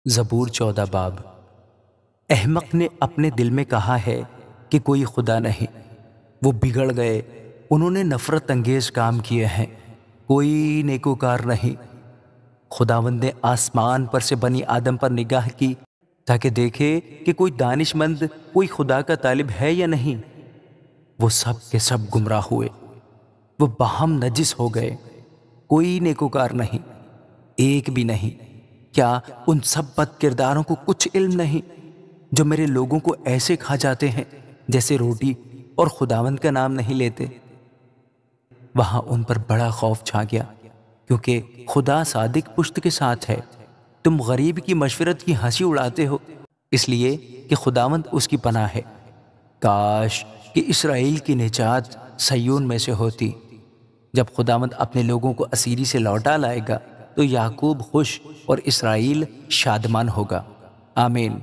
زبور 14 باب۔ احمق نے اپنے دل میں کہا ہے کہ کوئی خدا نہیں، وہ بگڑ گئے، انہوں نے نفرت انگیز کام کیے ہیں، کوئی نیکوکار نہیں۔ خداوند نے آسمان پر سے بنی آدم پر نگاہ کی تاکہ دیکھے کہ کوئی دانش مند، کوئی خدا کا طالب ہے یا نہیں۔ وہ سب کے سب گمراہ ہوئے، وہ باہم نجس ہو گئے، کوئی نیکوکار نہیں، ایک بھی نہیں۔ کیا ان سب بد کرداروں کو کچھ علم نہیں جو میرے لوگوں کو ایسے کھا جاتے ہیں جیسے روٹی، اور خداوند کا نام نہیں لیتے؟ وہاں ان پر بڑا خوف چھا گیا، کیونکہ خدا صادق پشت کے ساتھ ہے۔ تم غریب کی مشورت کی ہنسی اڑاتے ہو، اس لیے کہ خداوند اس کی پناہ ہے۔ کاش کہ اسرائیل کی نجات سیون میں سے ہوتی۔ جب خداوند اپنے لوگوں کو اسیری سے لوٹا لائے گا تو یعقوب خوش اور اسرائیل شادمان ہوگا۔ آمین۔